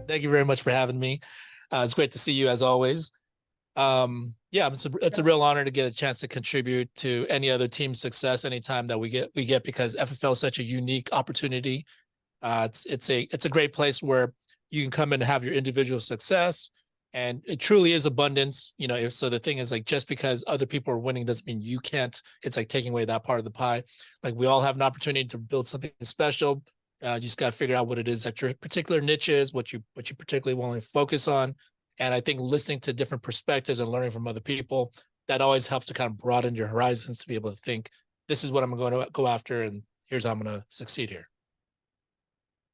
Thank you very much for having me. It's great to see you as always. Yeah, it's a real honor to get a chance to contribute to any other team's success anytime that we get because FFL is such a unique opportunity. It's a great place where you can come in and have your individual success, and it truly is abundance. So the thing is, like, just because other people are winning doesn't mean you can't. It's like taking away that part of the pie. Like, we all have an opportunity to build something special. You just got to figure out what it is that your particular niche is, what you particularly want to focus on. And I think listening to different perspectives and learning from other people, that always helps to kind of broaden your horizons to be able to think, this is what I'm going to go after, and here's how I'm going to succeed here.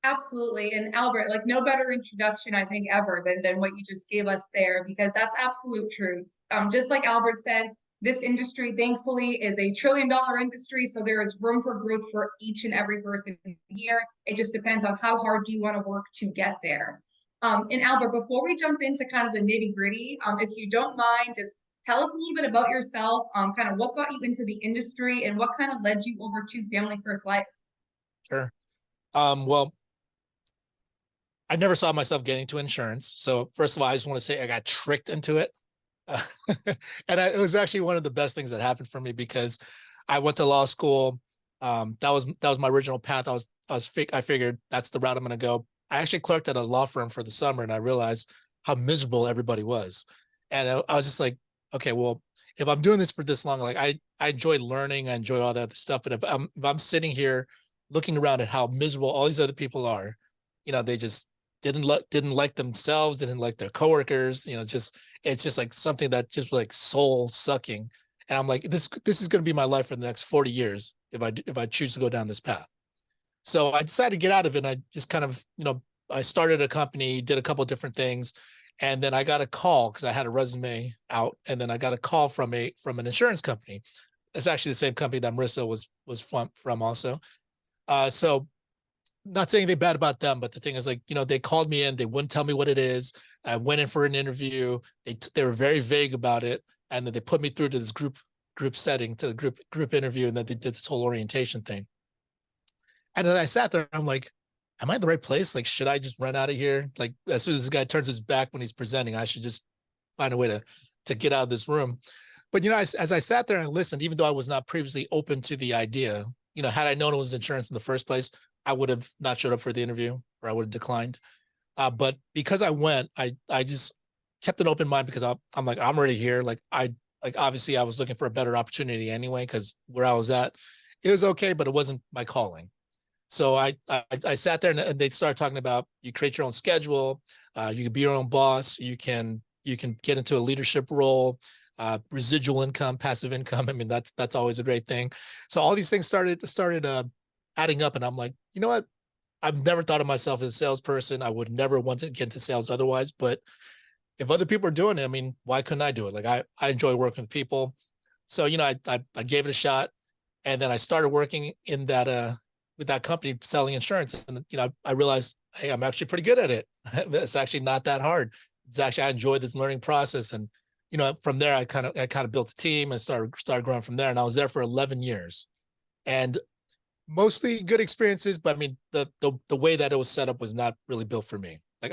Absolutely. And Albert, like no better introduction, I think, ever than what you just gave us there, because that's absolute truth. Just like Albert said, this industry, thankfully, is a $1 trillion industry. So there is room for growth for each and every person here. It just depends on how hard do you want to work to get there. And Albert, before we jump into kind of the nitty gritty, if you don't mind, just tell us a little bit about yourself, kind of what got you into the industry and what kind of led you over to Family First Life. Sure. Well, I never saw myself getting to insurance. So first of all, I just want to say I got tricked into it. Uh, it was actually one of the best things that happened for me because I went to law school. That was my original path. I figured that's the route I'm going to go. I actually clerked at a law firm for the summer, and I realized how miserable everybody was. And I was just like, okay, well, if I'm doing this for this long, like I enjoy learning, I enjoy all that other stuff. But if I'm sitting here looking around at how miserable all these other people are, they just didn't like themselves, didn't like their coworkers. Just it's just like something that just like soul sucking. And I'm like, this is going to be my life for the next 40 years if I choose to go down this path. So I decided to get out of it. And I just kind of, I started a company, did a couple of different things, and then I got a call because I had a resume out, and then I got a call from an insurance company. It's actually the same company that Marissa was from also. So not saying anything bad about them, but the thing is, like, they called me in, they wouldn't tell me what it is. I went in for an interview. They were very vague about it, and then they put me through to this group setting, to the group interview, and then they did this whole orientation thing. And then I sat there, and I'm like, am I in the right place? Like, should I just run out of here? Like, as soon as this guy turns his back when he's presenting, I should just find a way to get out of this room. But as I sat there and listened, even though I was not previously open to the idea, had I known it was insurance in the first place, I would have not showed up for the interview, or I would have declined. But because I went, I just kept an open mind because I'm like, I'm already here. Like obviously I was looking for a better opportunity anyway, because where I was at, it was okay, but it wasn't my calling. So I sat there, and they started talking about, you create your own schedule, you can be your own boss, you can get into a leadership role, residual income, passive income. I mean, that's always a great thing. So all these things started adding up, and I'm like, you know what? I've never thought of myself as a salesperson. I would never want to get into sales otherwise. But if other people are doing it, I mean, why couldn't I do it? Like, I enjoy working with people. So, I gave it a shot, and then I started working in that with that company selling insurance. And I realized, hey, I'm actually pretty good at it. It's actually not that hard. It's actually, I enjoy this learning process. And from there, I kind of built a team and started growing from there. And I was there for 11 years, and mostly good experiences. But I mean, the way that it was set up was not really built for me. Like,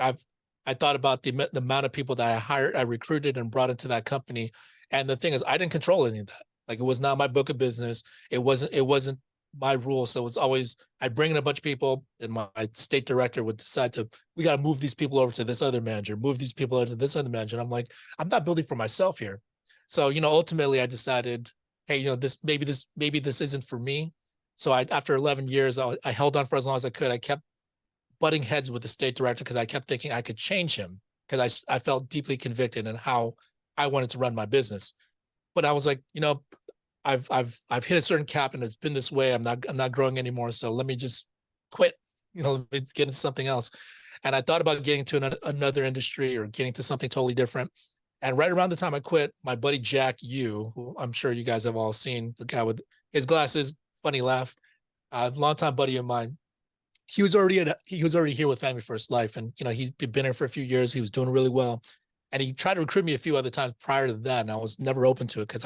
I thought about the amount of people that I recruited and brought into that company. And the thing is, I didn't control any of that. Like, it was not my book of business. It wasn't my rule. So it was always, I'd bring in a bunch of people, and my state director would decide we got to move these people over to this other manager, move these people over to this other manager. And I'm like, I'm not building for myself here. So, ultimately I decided, hey, maybe this isn't for me. So after 11 years, I held on for as long as I could. I kept butting heads with the state director because I kept thinking I could change him, because I felt deeply convicted in how I wanted to run my business. But I was like, I've hit a certain cap, and it's been this way. I'm not growing anymore. So let me just quit, let me get into something else. And I thought about getting to another industry or getting to something totally different. And right around the time I quit, my buddy Jack Yu, who I'm sure you guys have all seen, the guy with his glasses, funny laugh, longtime buddy of mine, he was already here with Family First Life, and he'd been here for a few years. He was doing really well, and he tried to recruit me a few other times prior to that, and I was never open to it because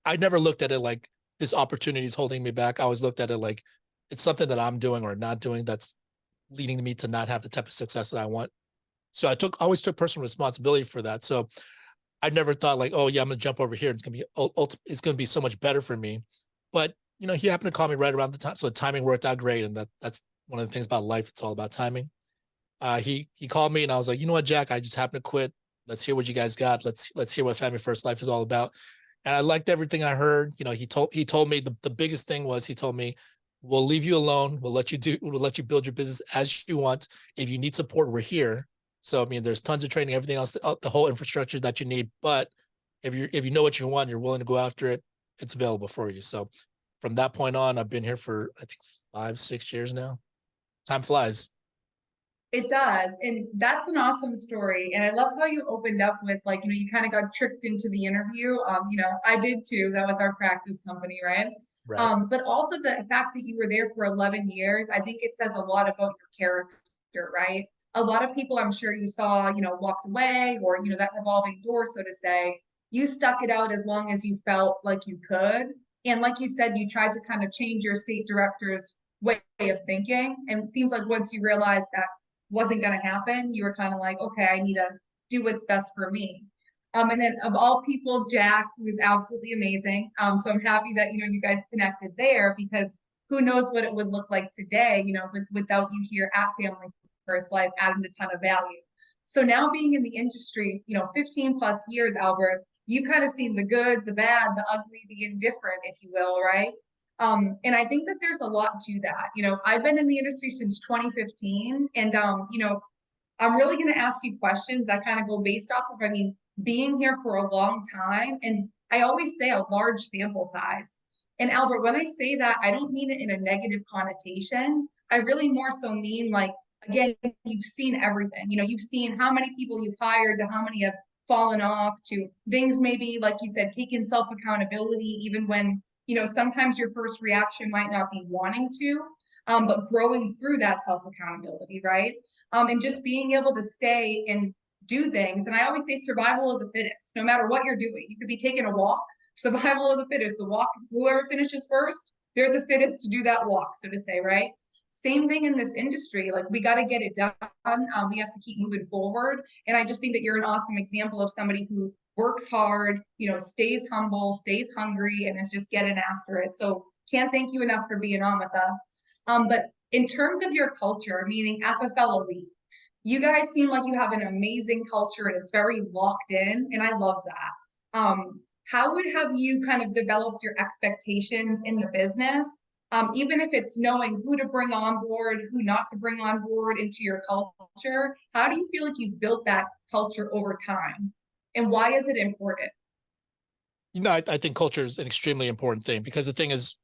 I never looked at it like this opportunity is holding me back. I always looked at it like it's something that I'm doing or not doing that's leading me to not have the type of success that I want. So I always took personal responsibility for that. So I never thought like, oh yeah, I'm gonna jump over here. And it's gonna be so much better for me. But he happened to call me right around the time, so the timing worked out great. And that's one of the things about life. It's all about timing. He called me and I was like, you know what, Jack, I just happened to quit. Let's hear what you guys got. Let's hear what Family First Life is all about. And I liked everything I heard. He told me the biggest thing was he told me, we'll leave you alone. We'll let you build your business as you want. If you need support, we're here. So I mean, there's tons of training, everything else, the whole infrastructure that you need. But if you know what you want, you're willing to go after it, it's available for you. So from that point on, I've been here for I think 5-6 years now. Time flies. It does. And that's an awesome story. And I love how you opened up with like, you kind of got tricked into the interview. I did too. That was our practice company, right? Right. But also the fact that you were there for 11 years, I think it says a lot about your character, right? A lot of people I'm sure you saw, walked away or, that revolving door, so to say. You stuck it out as long as you felt like you could. And like you said, you tried to kind of change your state director's way of thinking. And it seems like once you realized that wasn't going to happen, you were kind of like, okay, I need to do what's best for me. And then of all people, Jack, who is absolutely amazing. So I'm happy that, you guys connected there because who knows what it would look like today, without you here at Family First Life adding a ton of value. So now being in the industry, 15 plus years, Albert, you've kind of seen the good, the bad, the ugly, the indifferent, if you will, right? And I think that there's a lot to that. I've been in the industry since 2015, and I'm really going to ask you questions that kind of go based off of, being here for a long time. And I always say a large sample size. And Albert, when I say that, I don't mean it in a negative connotation. I really more so mean like, again, you've seen everything. You've seen how many people you've hired to how many have fallen off to things maybe, like you said, taking self accountability, even when, sometimes your first reaction might not be wanting to, but growing through that self accountability, right? And just being able to stay and do things. And I always say survival of the fittest, no matter what you're doing. You could be taking a walk, survival of the fittest, the walk, whoever finishes first, they're the fittest to do that walk, so to say, right? Same thing in this industry. Like we got to get it done. We have to keep moving forward. And I just think that you're an awesome example of somebody who works hard, stays humble, stays hungry, and is just getting after it. So can't thank you enough for being on with us. But in terms of your culture, meaning FFL Elite, you guys seem like you have an amazing culture and it's very locked in, and I love that. How would have you kind of developed your expectations in the business, even if it's knowing who to bring on board, who not to bring on board into your culture? How do you feel like you've built that culture over time, and why is it important? I think culture is an extremely important thing because the thing is,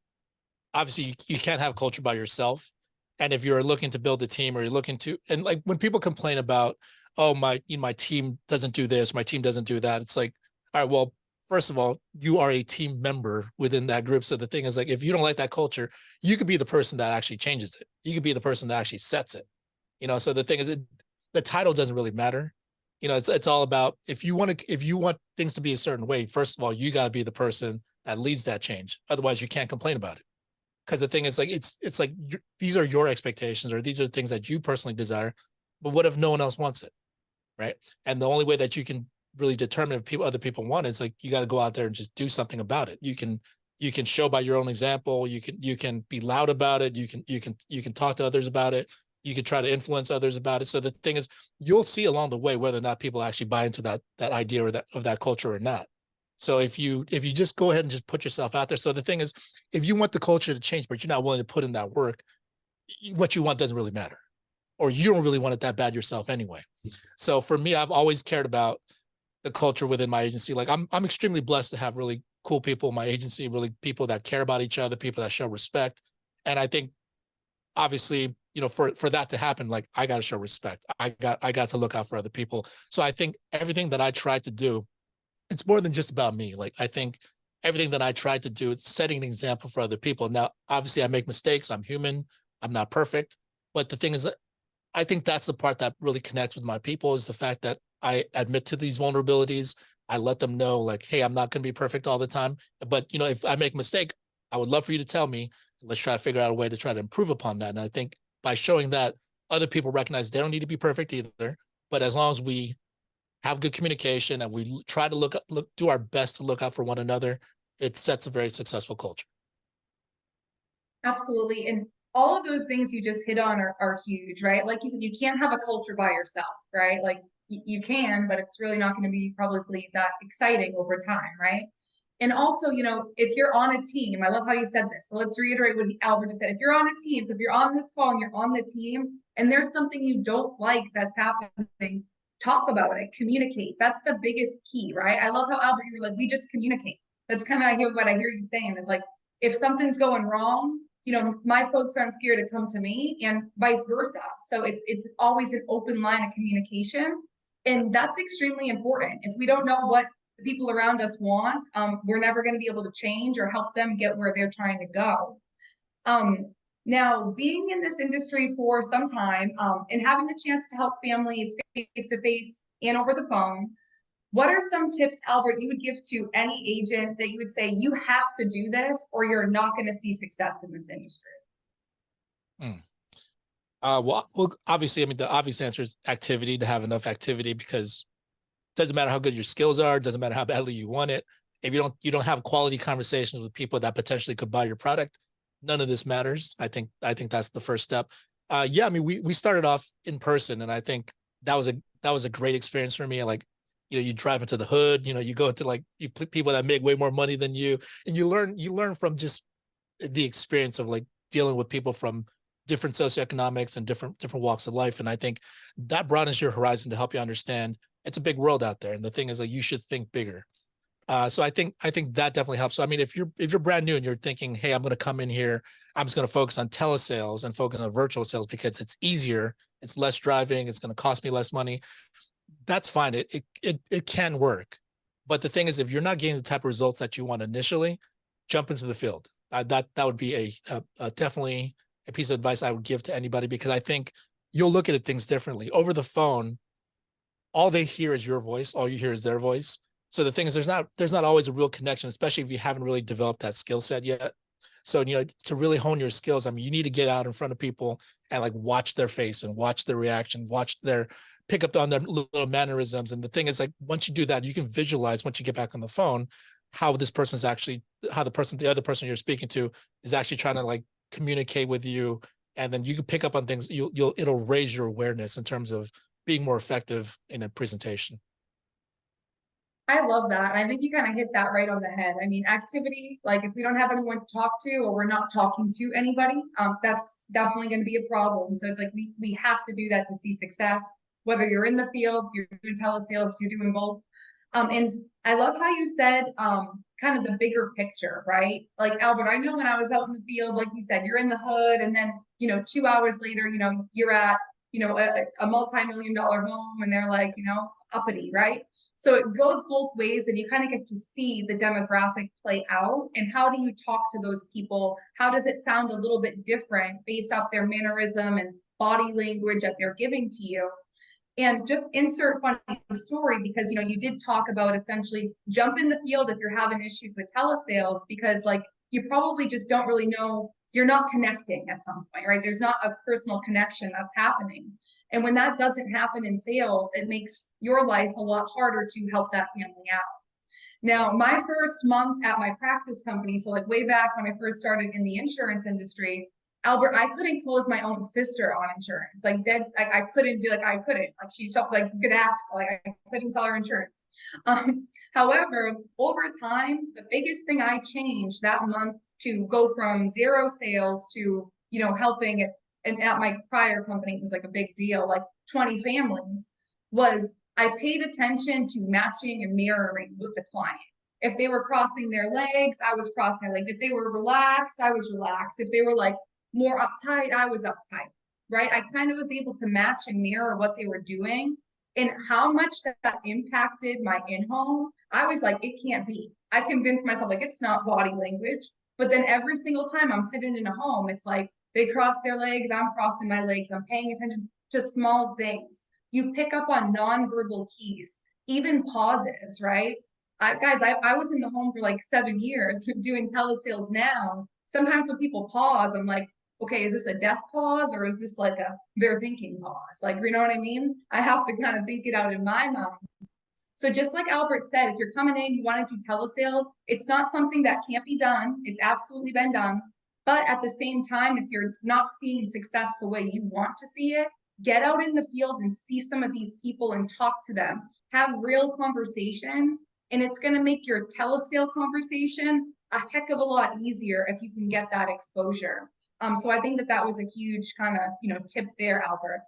obviously you can't have culture by yourself. And if you're looking to build a team or you're looking to, and like when people complain about, oh, my team doesn't do this, my team doesn't do that. It's like, all right, well, first of all, you are a team member within that group. So the thing is like, if you don't like that culture, you could be the person that actually changes it. You could be the person that actually sets it, so the thing is the title doesn't really matter. It's all about if you want things to be a certain way, first of all, you got to be the person that leads that change. Otherwise you can't complain about it. Because the thing is like it's like these are your expectations or these are things that you personally desire, but what if no one else wants it, right? And the only way that you can really determine if other people want it is like you got to go out there and just do something about it. You can show by your own example. You can be loud about it. You can talk to others about it. You can try to influence others about it. So the thing is, you'll see along the way whether or not people actually buy into that idea or that culture or not. So if you just go ahead and just put yourself out there. So the thing is, if you want the culture to change, but you're not willing to put in that work, what you want doesn't really matter, or you don't really want it that bad yourself anyway. So for me, I've always cared about the culture within my agency. Like I'm extremely blessed to have really cool people in my agency, really people that care about each other, people that show respect. And I think obviously, for that to happen, like I got to show respect. I got to look out for other people. So I think everything that I tried to do, it's more than just about me. Like I think everything that I tried to do is setting an example for other people. Now, obviously I make mistakes. I'm human. I'm not perfect. But the thing is that I think that's the part that really connects with my people is the fact that I admit to these vulnerabilities. I let them know like, hey, I'm not going to be perfect all the time. But, you know, if I make a mistake, I would love for you to tell me. Let's try to figure out a way to try to improve upon that. And I think by showing that, other people recognize they don't need to be perfect either. But as long as we have good communication and we try to do our best to look out for one another, it sets a very successful culture. Absolutely. And all of those things you just hit on are huge, right? Like you said, you can't have a culture by yourself, right? Like you can, but it's really not going to be probably that exciting over time, right? And also, you know, if you're on a team, I love how you said this. So let's reiterate what Albert just said. If you're on a team, so if you're on this call and you're on the team and there's something you don't like that's happening, talk about it, communicate. That's the biggest key, right? I love how Albert, you were like, we just communicate. That's kind of what I hear you saying is like, if something's going wrong, you know, my folks aren't scared to come to me and vice versa. So it's always an open line of communication. And that's extremely important. If we don't know what the people around us want, we're never going to be able to change or help them get where they're trying to go. Now, being in this industry for some time and having the chance to help families face to face and over the phone, what are some tips, Albert, you would give to any agent that you would say you have to do this or you're not going to see success in this industry? Mm. Well, obviously, I mean, the obvious answer is activity, to have enough activity, because it doesn't matter how good your skills are, it doesn't matter how badly you want it. If you don't have quality conversations with people that potentially could buy your product, none of this matters. I think that's the first step. Yeah, I mean, we started off in person, and I think that was a great experience for me. Like, you know, you drive into the hood, you know, you go to like people that make way more money than you, and you learn from just the experience of like dealing with people from different socioeconomics and different walks of life. And I think that broadens your horizon to help you understand it's a big world out there. And the thing is, like, you should think bigger. So I think that definitely helps. So, I mean, if you're brand new and you're thinking, hey, I'm going to come in here, I'm just going to focus on telesales and focus on virtual sales because it's easier, it's less driving, it's going to cost me less money. That's fine. It can work. But the thing is, if you're not getting the type of results that you want initially, jump into the field. That would be a definitely a piece of advice I would give to anybody, because I think you'll look at things differently. Over the phone, all they hear is your voice, all you hear is their voice. So the thing is, there's not always a real connection, especially if you haven't really developed that skill set yet. So, you know, to really hone your skills, I mean, you need to get out in front of people and like watch their face and watch their reaction, watch their pick up on their little mannerisms. And the thing is, like, once you do that, you can visualize once you get back on the phone how this person's actually, how the other person you're speaking to is actually trying to like communicate with you. And then you can pick up on things. It'll raise your awareness in terms of being more effective in a presentation. I love that. And I think you kind of hit that right on the head. I mean, activity, like if we don't have anyone to talk to or we're not talking to anybody, that's definitely going to be a problem. So it's like we have to do that to see success, whether you're in the field, you're doing telesales, you're doing both. And I love how you said kind of the bigger picture, right? Like Albert, I know when I was out in the field, like you said, you're in the hood, and then 2 hours later, you're at a multi-million-dollar home, and they're like uppity, right? So it goes both ways, and you kind of get to see the demographic play out. And how do you talk to those people? How does it sound a little bit different based off their mannerism and body language that they're giving to you? And just insert funny story because you did talk about essentially jump in the field if you're having issues with telesales, because like you probably just don't really know, you're not connecting at some point, right? There's not a personal connection that's happening. And when that doesn't happen in sales, it makes your life a lot harder to help that family out. Now, my first month at my practice company, so like way back when I first started in the insurance industry, Albert, I couldn't close my own sister on insurance. Like that's I couldn't do like I couldn't. Like she shop like you could ask, like I couldn't sell her insurance. However, over time, the biggest thing I changed that month to go from zero sales to helping it, and at my prior company it was like a big deal, like 20 families, was I paid attention to matching and mirroring with the client. If they were crossing their legs, I was crossing their legs. If they were relaxed, I was relaxed. If they were like more uptight, I was uptight, right? I kind of was able to match and mirror what they were doing, and how much that impacted my in-home. I was like, it can't be. I convinced myself like it's not body language. But then every single time I'm sitting in a home, it's like They cross their legs, I'm crossing my legs. I'm paying attention to small things. You pick up on nonverbal keys, even pauses, right? I was in the home for like 7 years doing telesales now. Sometimes when people pause, I'm like, okay, is this a death pause or is this like a they're thinking pause? Like, you know what I mean? I have to kind of think it out in my mind. So just like Albert said, if you're coming in, you want to do telesales, it's not something that can't be done. It's absolutely been done. But at the same time, if you're not seeing success the way you want to see it, get out in the field and see some of these people and talk to them. Have real conversations, and it's going to make your telesale conversation a heck of a lot easier if you can get that exposure. So I think that that was a huge kind of tip there, Albert.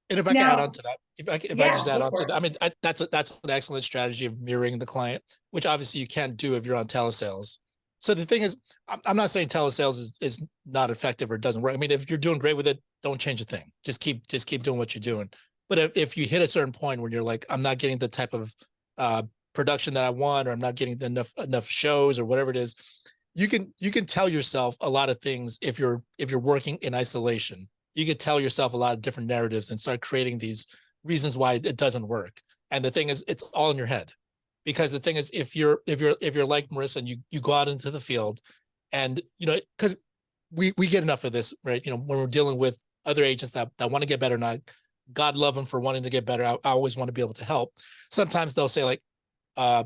And if I can add on Now, to that, if I yeah, just add go on for to it. that, I mean, that's an excellent strategy of mirroring the client, which obviously you can't do if you're on telesales. So the thing is, I'm not saying telesales is not effective or doesn't work. I mean, if you're doing great with it, don't change a thing. Just keep doing what you're doing. But if you hit a certain point where you're like, I'm not getting the type of uh, production that I want, or I'm not getting enough shows or whatever it is, you can tell yourself a lot of things if you're working in isolation. You could tell yourself a lot of different narratives and start creating these reasons why it doesn't work. And the thing is, it's all in your head. Because the thing is, if you're like Marissa and you go out into the field, and because we get enough of this, right? When we're dealing with other agents that want to get better, and God love them for wanting to get better. I always want to be able to help. Sometimes they'll say like,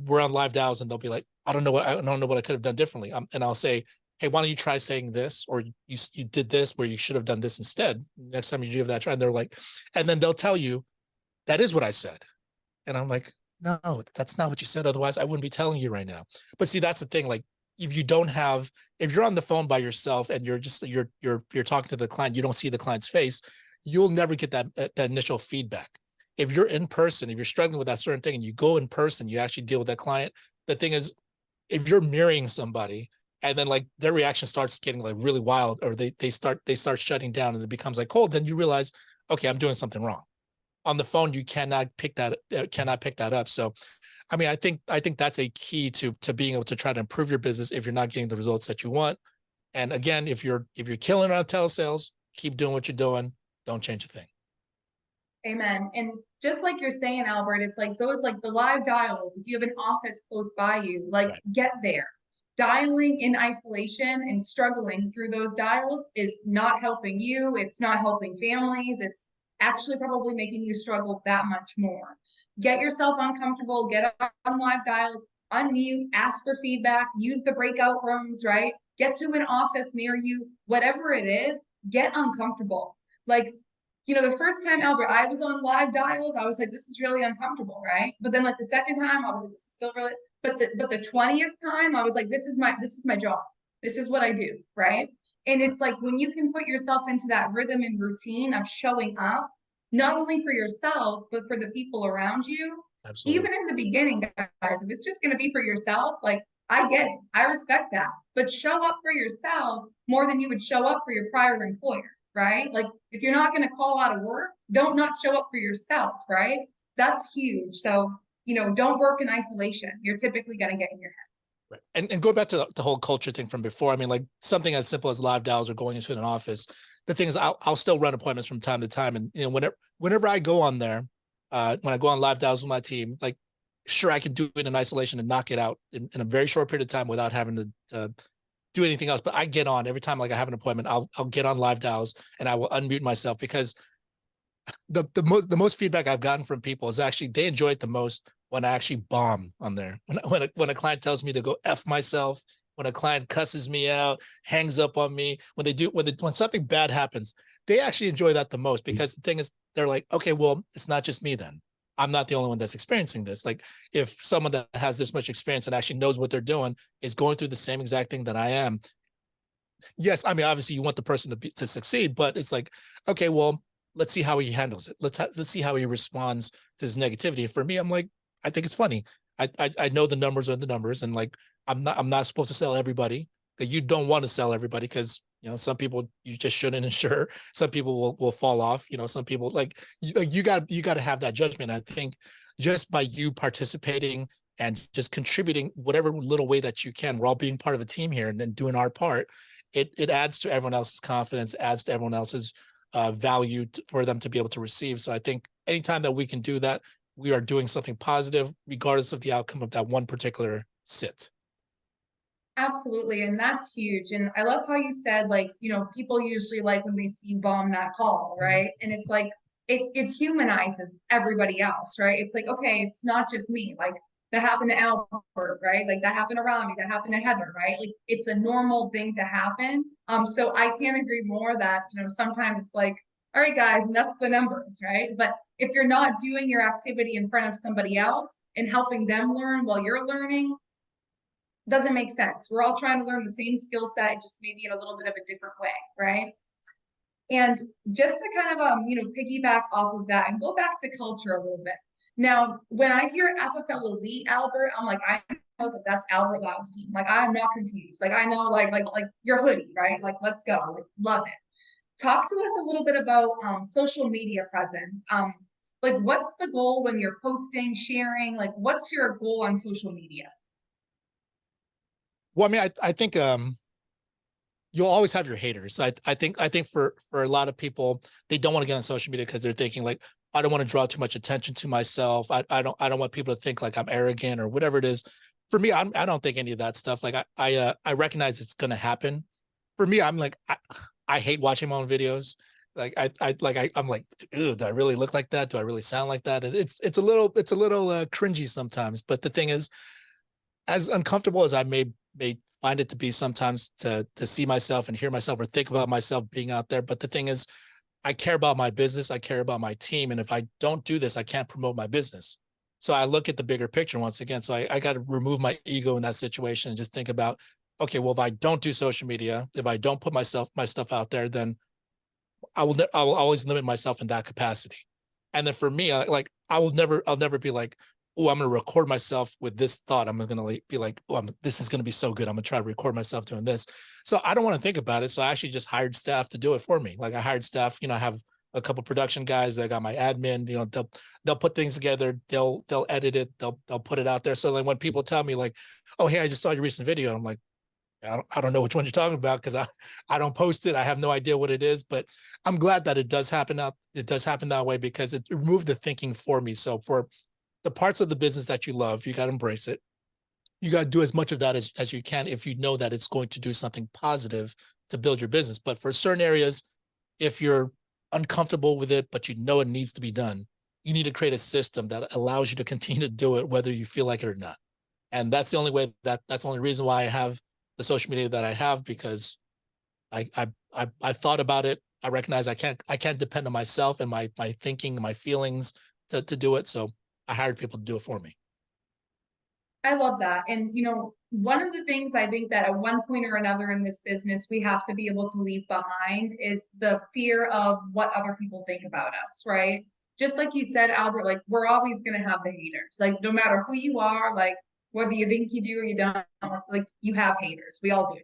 we're on live dials, and they'll be like, I don't know what I could have done differently. And I'll say, hey, why don't you try saying this, or you did this where you should have done this instead. Next time you give that try, and they're like, and then they'll tell you that is what I said, and I'm like, no, that's not what you said. Otherwise, I wouldn't be telling you right now. But see, that's the thing. Like, if you're on the phone by yourself and you're talking to the client, you don't see the client's face, you'll never get that initial feedback. If you're in person, if you're struggling with that certain thing and you go in person, you actually deal with that client. The thing is, if you're mirroring somebody and then like their reaction starts getting like really wild, or they start shutting down and it becomes like cold, then you realize, okay, I'm doing something wrong. On the phone, you cannot pick that up. So I mean, I think that's a key to being able to try to improve your business if you're not getting the results that you want. And again, if you're killing on telesales, keep doing what you're doing. Don't change a thing. Amen. And just like you're saying, Albert, it's like those, like the live dials, if you have an office close by you, like Right. get there. Dialing in isolation and struggling through those dials is not helping you. It's not helping families. It's actually probably making you struggle that much more. Get yourself uncomfortable, get on live dials, unmute, ask for feedback, use the breakout rooms, right? Get to an office near you, whatever it is, get uncomfortable. Like, the first time, Albert, I was on live dials, I was like, this is really uncomfortable, right? But then like the second time, I was like, this is still really, but the 20th time, I was like, this is my job. This is what I do, right? And it's like when you can put yourself into that rhythm and routine of showing up, not only for yourself, but for the people around you, Absolutely. even in the beginning, guys, if it's just going to be for yourself, like I get it, I respect that, but show up for yourself more than you would show up for your prior employer, right? Like if you're not going to call out of work, don't not show up for yourself, right? That's huge. So, don't work in isolation. You're typically going to get in your head. Right. And go back to the whole culture thing from before. I mean, like something as simple as live dials or going into an office. The thing is, I'll still run appointments from time to time, and whenever I go on there, when I go on live dials with my team, like sure I can do it in isolation and knock it out in a very short period of time without having to do anything else. But I get on every time like I have an appointment. I'll get on live dials and I will unmute myself, because the most feedback I've gotten from people is actually they enjoy it the most when I actually bomb on there. When a client tells me to go F myself, when a client cusses me out, hangs up on me, when something bad happens, they actually enjoy that the most, because the thing is, they're like, okay, well, it's not just me then. I'm not the only one that's experiencing this. Like if someone that has this much experience and actually knows what they're doing is going through the same exact thing that I am. Yes, I mean, obviously you want the person to succeed, but it's like, okay, well, let's see how he handles it. Let's see how he responds to this negativity. And for me, I'm like, I think it's funny. I know the numbers are the numbers, and like I'm not supposed to sell everybody. You don't want to sell everybody, because some people you just shouldn't insure. Some people will fall off. Some people you got to have that judgment. I think just by you participating and just contributing whatever little way that you can, we're all being part of a team here and then doing our part. it adds to everyone else's confidence, adds to everyone else's value for them to be able to receive. So I think anytime that we can do that, we are doing something positive, regardless of the outcome of that one particular sit. Absolutely. And that's huge. And I love how you said, like, people usually like when they see you bomb that call, Mhm. right? And it's like, it humanizes everybody else, right? It's like, okay, it's not just me. Like, that happened to Albert, right? Like, that happened to Rami, that happened to Heather, right? Like, it's a normal thing to happen. So I can't agree more that, sometimes it's like, all right, guys, and that's the numbers, right? But if you're not doing your activity in front of somebody else and helping them learn while you're learning, doesn't make sense. We're all trying to learn the same skill set, just maybe in a little bit of a different way, right? And just to kind of piggyback off of that and go back to culture a little bit. Now, when I hear FFL Elite Albert, I'm like, I know that that's Albert Lau's team. Like, I'm not confused. Like, I know, like your hoodie, right? Like, let's go. Like, love it. Talk to us a little bit about social media presence. Like, what's the goal when you're posting, sharing? Like, what's your goal on social media? Well, I mean, I think you'll always have your haters. I think for a lot of people, they don't want to get on social media because they're thinking like, I don't want to draw too much attention to myself. I don't want people to think like I'm arrogant or whatever it is. For me, I don't think any of that stuff. Like I recognize it's gonna happen. For me, I'm like I hate watching my own videos. Like I'm like, ew, do I really look like that? Do I really sound like that? And it's a little cringy sometimes. But the thing is, as uncomfortable as I may find it to be sometimes to see myself and hear myself or think about myself being out there. But the thing is, I care about my business, I care about my team. And if I don't do this, I can't promote my business. So I look at the bigger picture once again. So I got to remove my ego in that situation and just think about, okay, well, if I don't do social media, if I don't put my stuff out there, then I will always limit myself in that capacity. And then for me, like I'll never be like, oh, I'm going to record myself with this thought. I'm going to be like, oh, this is going to be so good. I'm going to try to record myself doing this. So I don't want to think about it. So I actually just hired staff to do it for me. Like I hired staff, I have a couple production guys. I got my admin, they'll put things together. They'll edit it. They'll put it out there. So like when people tell me like, oh, hey, I just saw your recent video. I'm like, I don't know which one you're talking about because I don't post it. I have no idea what it is, but I'm glad that it does happen out. It does happen that way because it removed the thinking for me. So for the parts of the business that you love, you got to embrace it. You got to do as much of that as you can if you know that it's going to do something positive to build your business. But for certain areas, if you're uncomfortable with it, but you know it needs to be done, you need to create a system that allows you to continue to do it, whether you feel like it or not. And that's the only way that's the only reason why I have the social media that I have because I thought about it. I recognize I can't depend on myself and my thinking and my feelings to do it. So I hired people to do it for me. I love that. And, one of the things I think that at one point or another in this business, we have to be able to leave behind is the fear of what other people think about us, right? Just like you said, Albert, like we're always going to have the haters. Like no matter who you are, like whether you think you do or you don't, like you have haters. We all do.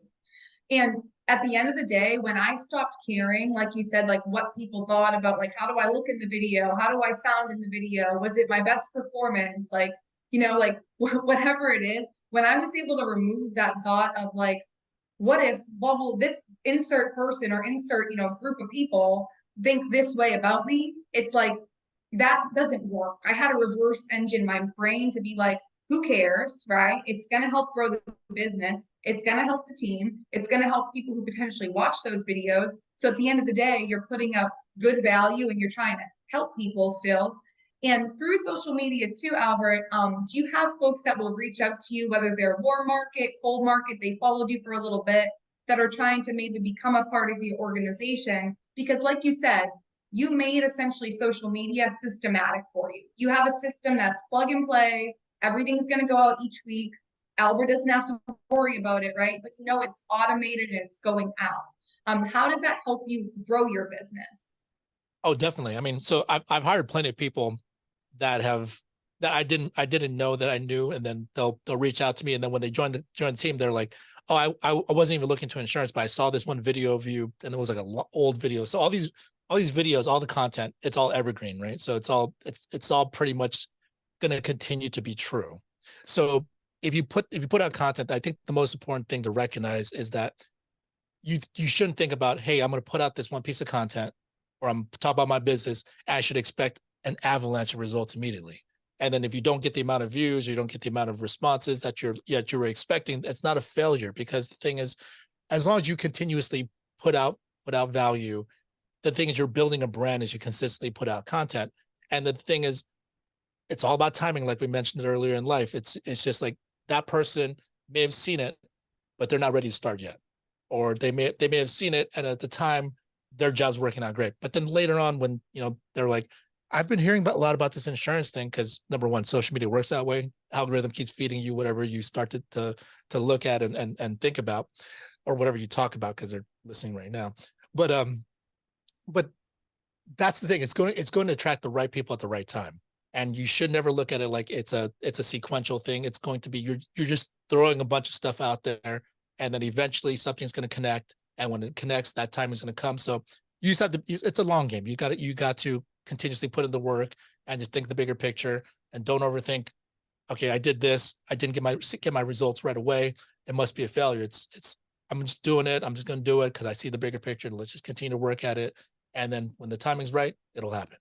And at the end of the day, when I stopped caring, like you said, like what people thought about, like, how do I look in the video? How do I sound in the video? Was it my best performance? Like, like whatever it is, when I was able to remove that thought of like, what if, well, will this insert person or insert, group of people think this way about me? It's like, that doesn't work. I had to reverse engine my brain to be like, who cares, right? It's going to help grow the business. It's going to help the team. It's going to help people who potentially watch those videos. So at the end of the day, you're putting up good value and you're trying to help people still. And through social media too, Albert, do you have folks that will reach out to you, whether they're warm market, cold market, they followed you for a little bit, that are trying to maybe become a part of your organization? Because like you said, you made essentially social media systematic for you. You have a system that's plug and play. Everything's going to go out each week. Albert doesn't have to worry about it, right? But it's automated and it's going out. How does that help you grow your business? Oh, definitely. I mean, so I've hired plenty of people that have that I didn't know that I knew, and then they'll reach out to me, and then when they join the team, they're like, oh, I wasn't even looking to insurance, but I saw this one video of you, and it was like a old video. So all these videos, all the content, it's all evergreen, right? So it's all pretty much going to continue to be true. So if you put out content, I think the most important thing to recognize is that you shouldn't think about, hey, I'm going to put out this one piece of content, or I'm talking about my business, and I should expect an avalanche of results immediately. And then if you don't get the amount of views, or you don't get the amount of responses that you were expecting, it's not a failure, because the thing is, as long as you continuously put out value, the thing is, you're building a brand as you consistently put out content. And the thing is, it's all about timing, like we mentioned earlier in life. It's just like that person may have seen it, but they're not ready to start yet, or they may have seen it, and at the time their job's working out great, but then later on, when they're like, I've been hearing a lot about this insurance thing, because number one, social media works that way. Algorithm keeps feeding you whatever you start to look at and think about, or whatever you talk about, because they're listening right now. But that's the thing. It's going to attract the right people at the right time. And you should never look at it like it's a sequential thing. It's going to be, you're just throwing a bunch of stuff out there, and then eventually something's going to connect. And when it connects, that time is going to come. So you just have to, it's a long game. You got to continuously put in the work, and just think the bigger picture, and don't overthink. Okay, I did this. I didn't get my results right away. It must be a failure. I'm just doing it. I'm just going to do it because I see the bigger picture, and let's just continue to work at it. And then when the timing's right, it'll happen.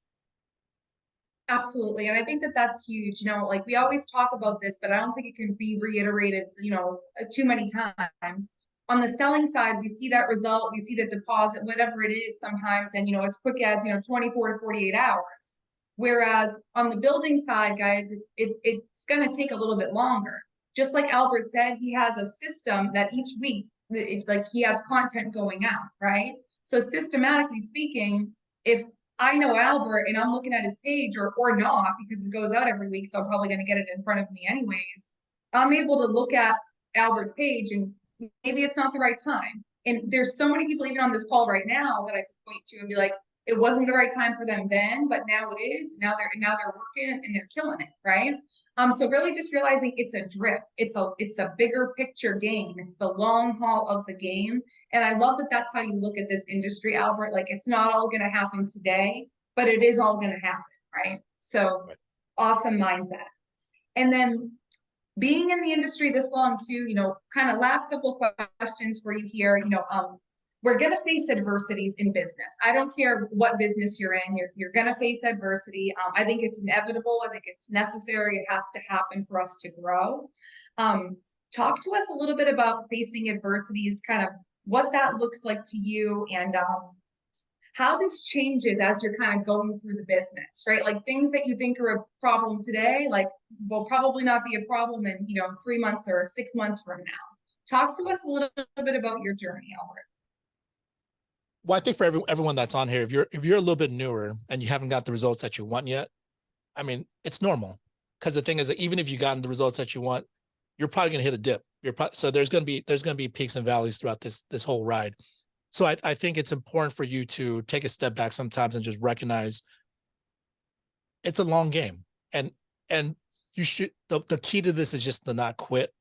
Absolutely. And I think that that's huge. Like we always talk about this, but I don't think it can be reiterated, too many times. On the selling side, we see that result, we see the deposit, whatever it is sometimes, and, as quick as, 24 to 48 hours. Whereas on the building side, guys, it's going to take a little bit longer. Just like Albert said, he has a system that each week, like he has content going out, right? So systematically speaking, if I know Albert and I'm looking at his page, or not, because it goes out every week, so I'm probably going to get it in front of me anyways. I'm able to look at Albert's page, and maybe it's not the right time. And there's so many people even on this call right now that I could point to and be like, it wasn't the right time for them then, but now it is. Now they're working and they're killing it, right? So really just realizing it's a drip. It's a bigger picture game. It's the long haul of the game. And I love that that's how you look at this industry, Albert. Like it's not all going to happen today, but it is all going to happen, right? So Right. awesome mindset. And then being in the industry this long too, kind of last couple of questions for you here. We're going to face adversities in business. I don't care what business you're in, you're going to face adversity. I think it's inevitable. I think it's necessary. It has to happen for us to grow. Talk to us a little bit about facing adversities, kind of what that looks like to you, and how this changes as you're kind of going through the business, right? Like things that you think are a problem today, like will probably not be a problem in, 3 months or 6 months from now. Talk to us a little bit about your journey, Albert. Well, I think for everyone that's on here, if you're a little bit newer and you haven't got the results that you want yet, I mean, it's normal, because the thing is that even if you gotten the results that you want, you're probably going to hit a dip. So there's going to be peaks and valleys throughout this whole ride. So I think it's important for you to take a step back sometimes and just recognize it's a long game. And you should, the key to this is just to not quit,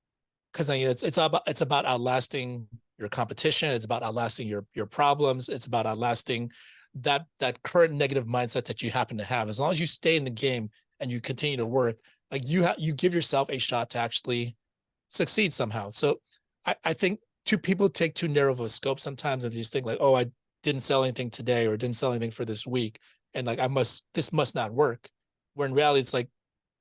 because it's about outlasting your competition. It's about outlasting your problems. It's about outlasting that current negative mindset that you happen to have. As long as you stay in the game and you continue to work, like you give yourself a shot to actually succeed somehow. So I think two people take too narrow of a scope sometimes, and they just think like, oh, I didn't sell anything today, or didn't sell anything for this week, and like this must not work. Where in reality, it's like,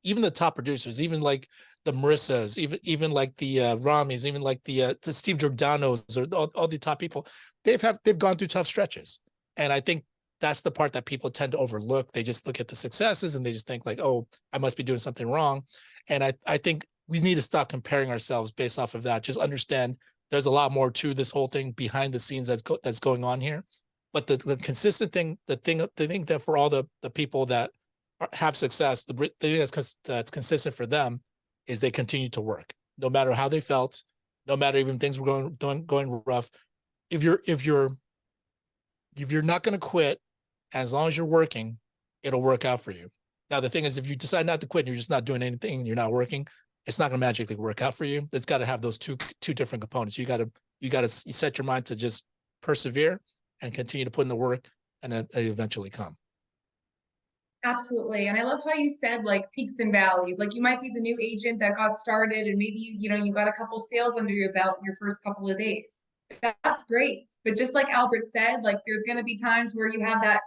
even the top producers, even like the Marissas, even like the Ramis, even like the Steve Giordano's, or all the top people, they've gone through tough stretches. And I think that's the part that people tend to overlook. They just look at the successes and they just think like, oh, I must be doing something wrong. And I think we need to stop comparing ourselves based off of that. Just understand there's a lot more to this whole thing behind the scenes that's going on here. But the consistent thing, the thing that for all the people that have success, the thing that's consistent for them is they continue to work, no matter how they felt, no matter even things were going rough. If you're not going to quit, as long as you're working, it'll work out for you. Now the thing is, if you decide not to quit and you're just not doing anything and you're not working, it's not going to magically work out for you. It's got to have those two different components. You set your mind to just persevere and continue to put in the work, and it eventually come. Absolutely. And I love how you said like peaks and valleys. Like you might be the new agent that got started, and maybe you got a couple sales under your belt in your first couple of days. That's great. But just like Albert said, like there's going to be times where you have that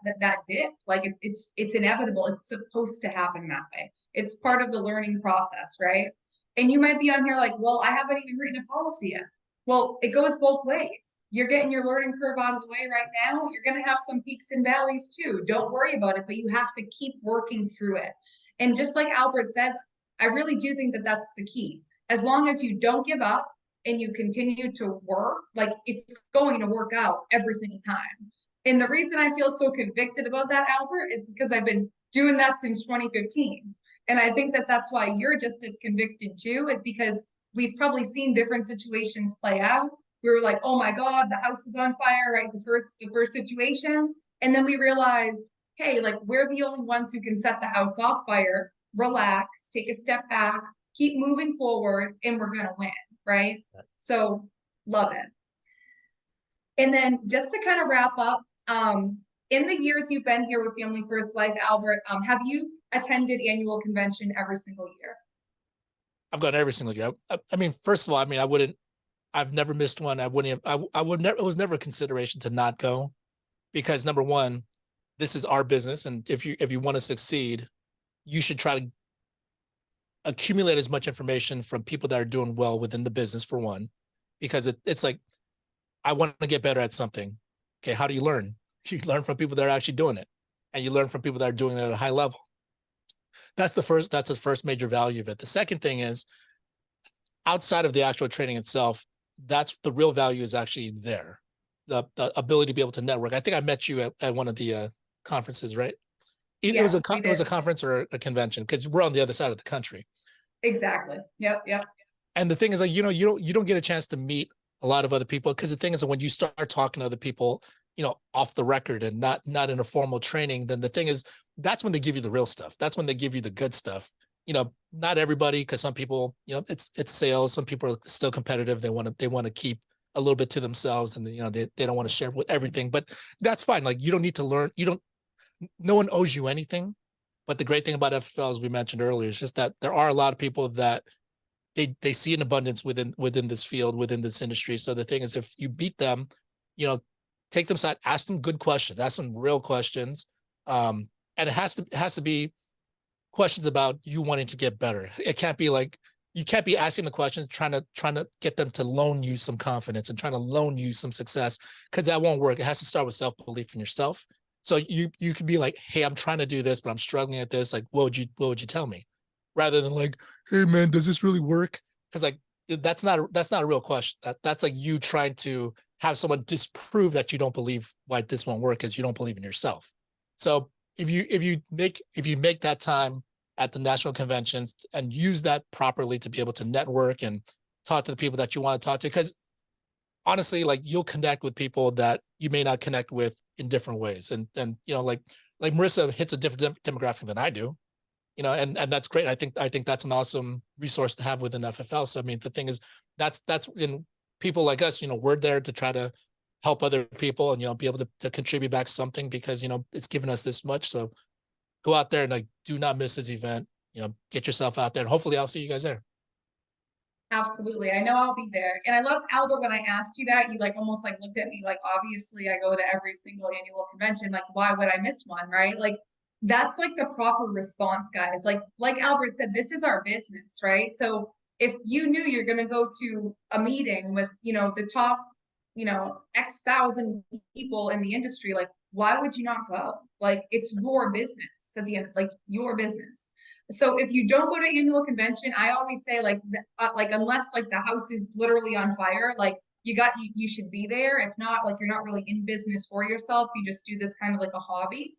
dip. Like it's inevitable. It's supposed to happen that way. It's part of the learning process, right? And you might be on here like, well, I haven't even written a policy yet. Well, it goes both ways. You're getting your learning curve out of the way right now. You're going to have some peaks and valleys too. Don't worry about it, but you have to keep working through it. And just like Albert said, I really do think that that's the key. As long as you don't give up and you continue to work, like it's going to work out every single time. And the reason I feel so convicted about that, Albert, is because I've been doing that since 2015. And I think that that's why you're just as convicted too, is because we've probably seen different situations play out. We were like, oh my God, the house is on fire, right? The first situation. And then we realized, hey, like we're the only ones who can set the house off fire, relax, take a step back, keep moving forward, and we're gonna win, right? So love it. And then just to kind of wrap up, in the years you've been here with Family First Life, Albert, have you attended annual convention every single year? I've gone every single year. I mean, first of all, I mean, I've never missed one. I wouldn't I would never, it was never a consideration to not go because number one, this is our business. And if you want to succeed, you should try to accumulate as much information from people that are doing well within the business for one, because it's like, I want to get better at something. Okay. How do you learn? You learn from people that are actually doing it and you learn from people that are doing it at a high level. That's the first major value of it. The second thing is outside of the actual training itself, that's the real value is actually there. The ability to be able to network. I think I met you at one of the conferences, right? Yes, we It was did. a conference or a convention because we're on the other side of the country. Exactly. Yep, yep. And the thing is, like, you don't get a chance to meet a lot of other people because the thing is that when you start talking to other people, off the record and not in a formal training, then the thing is that's when they give you the real stuff. That's when they give you the good stuff. Not everybody, because some people, it's sales. Some people are still competitive. They want to keep a little bit to themselves, and they don't want to share with everything. But that's fine. Like you don't need to learn. You don't. No one owes you anything. But the great thing about FFL, as we mentioned earlier, is just that there are a lot of people that they see an abundance within this field, within this industry. So the thing is, if you beat them, take them aside, ask them good questions, ask them real questions, and it has to be questions about you wanting to get better. It can't be like you can't be asking the questions trying to get them to loan you some confidence and trying to loan you some success because that won't work. It has to start with self belief in yourself. So you could be like, hey, I'm trying to do this, but I'm struggling at this. Like, what would you tell me? Rather than like, hey man, does this really work? Because like that's not a real question. That's like you trying to have someone disprove that you don't believe why this won't work because you don't believe in yourself. So if you make that time at the national conventions and use that properly to be able to network and talk to the people that you want to talk to, because honestly, like you'll connect with people that you may not connect with in different ways. And like Marissa hits a different demographic than I do, and that's great. I think that's an awesome resource to have within FFL. So I mean, the thing is, that's in people like us. We're there to try to help other people and be able to contribute back something because it's given us this much. So go out there and like do not miss this event. Get yourself out there, and hopefully I'll see you guys there. Absolutely. I know I'll be there. And I love Albert when I asked you that, you like almost like looked at me like obviously I go to every single annual convention. Like, why would I miss one? Right. Like that's like the proper response, guys. Like Albert said, this is our business, right? So if you knew you're gonna go to a meeting with, the top, X thousand people in the industry, like why would you not go? Like it's your business at the end, like your business. So if you don't go to annual convention, I always say like unless like the house is literally on fire, like you should be there. If not, like you're not really in business for yourself. You just do this kind of like a hobby.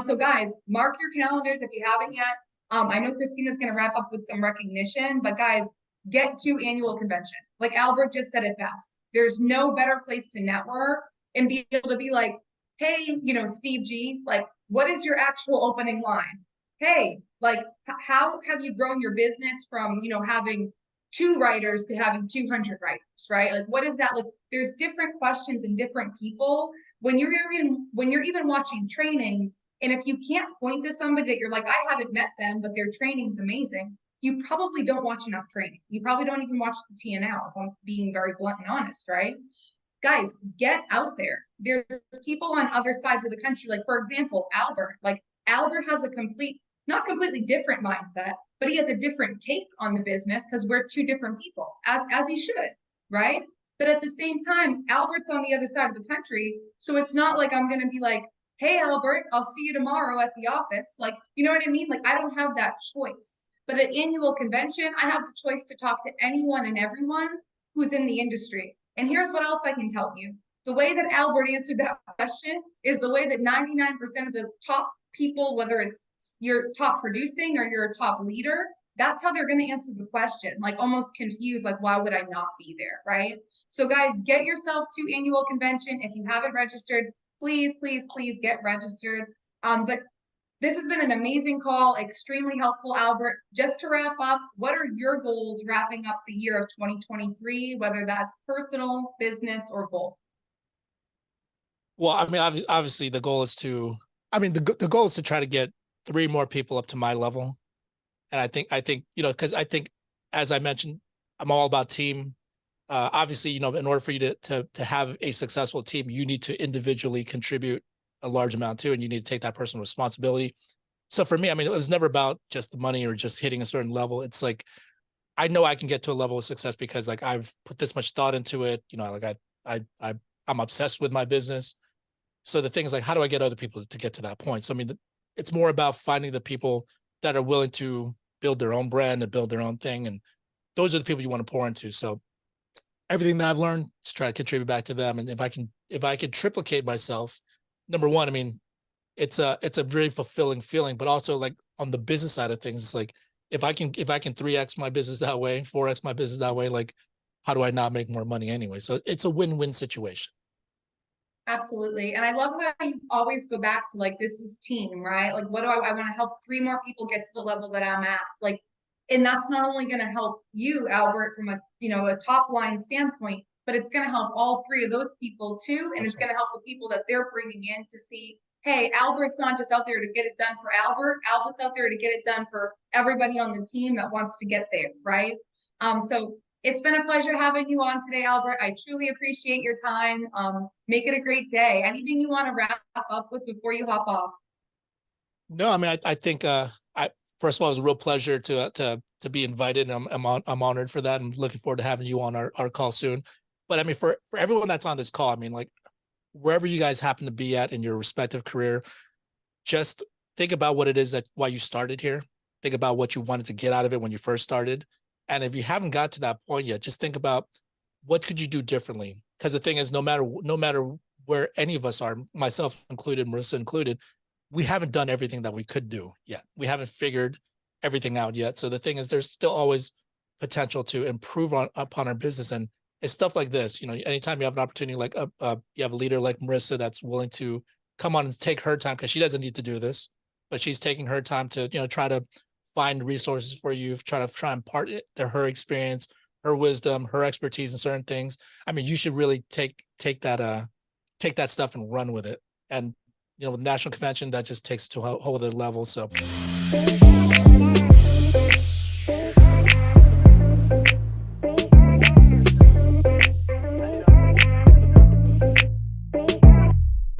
So guys, mark your calendars if you haven't yet. I know Christina's gonna wrap up with some recognition, but guys, get to annual convention. Like Albert just said it best. There's no better place to network and be able to be like, hey, Steve G, like, what is your actual opening line? Hey, like, how have you grown your business from, having 2 writers to having 200 writers, right? Like, what is that? Like, there's different questions and different people when you're even watching trainings. And if you can't point to somebody that you're like, I haven't met them, but their training's amazing, you probably don't watch enough training. You probably don't even watch the TNL, if I'm being very blunt and honest, right? guys, get out there. There's people on other sides of the country. Like, for example, Albert. Like, Albert has a not completely different mindset, but he has a different take on the business because we're two different people, as he should, right? But at the same time, Albert's on the other side of the country. So it's not like I'm going to be like, hey, Albert, I'll see you tomorrow at the office. Like, you know what I mean? Like, I don't have that choice. But at annual convention, I have the choice to talk to anyone and everyone who's in the industry. And here's what else I can tell you. The way that Albert answered that question is the way that 99% of the top people, whether it's your top producing or you're a top leader, that's how they're going to answer the question, like almost confused, like, why would I not be there? Right. So, guys, get yourself to annual convention. If you haven't registered, please, please, please get registered. But this has been an amazing call, extremely helpful, Albert. Just to wrap up, what are your goals wrapping up the year of 2023, whether that's personal, business, or both? Well, I mean, obviously the goal is to, I mean, the goal is to try to get 3 more people up to my level. And I think, you know, because I think, as I mentioned, I'm all about team. Obviously, you know, in order for you to have a successful team, you need to individually contribute a large amount too, and you need to take that personal responsibility. So for me, I mean, it was never about just the money or just hitting a certain level. It's like, I know I can get to a level of success because like I've put this much thought into it. You know, like I'm obsessed with my business. So the thing is like, how do I get other people to get to that point? So I mean, it's more about finding the people that are willing to build their own brand and build their own thing, and those are the people you want to pour into. So everything that I've learned, just try to contribute back to them. And if I can triplicate myself, number one, I mean, it's a very fulfilling feeling, but also like on the business side of things, it's like if I can 3x my business that way, 4x my business that way, like how do I not make more money anyway? So it's a win-win situation. Absolutely. And I love how you always go back to like, this is team, right? Like, what do I want to help 3 more people get to the level that I'm at? Like, and that's not only going to help you, Albert, from a top line standpoint, but it's going to help all 3 of those people too. And it's going to help the people that they're bringing in to see, hey, Albert's not just out there to get it done for Albert. Albert's out there to get it done for everybody on the team that wants to get there, right? So it's been a pleasure having you on today, Albert. I truly appreciate your time. Make it a great day. Anything you want to wrap up with before you hop off? No, I mean, I think I first of all, it was a real pleasure to be invited. I'm honored for that. I'm looking forward to having you on our call soon. But I mean, for everyone that's on this call, I mean, like wherever you guys happen to be at in your respective career, just think about what it is that why you started here. Think about what you wanted to get out of it when you first started. And if you haven't got to that point yet, just think about what could you do differently? Because the thing is, no matter where any of us are, myself included, Marissa included, we haven't done everything that we could do yet. We haven't figured everything out yet. So the thing is, there's still always potential to improve upon our business. And it's stuff like this, you know, anytime you have an opportunity, like you have a leader like Marissa that's willing to come on and take her time, because she doesn't need to do this, but she's taking her time to, you know, try to find resources for you, try to impart it to her experience, her wisdom, her expertise in certain things. I mean, you should really take that stuff and run with it. And you know, with national convention, that just takes it to a whole other level. So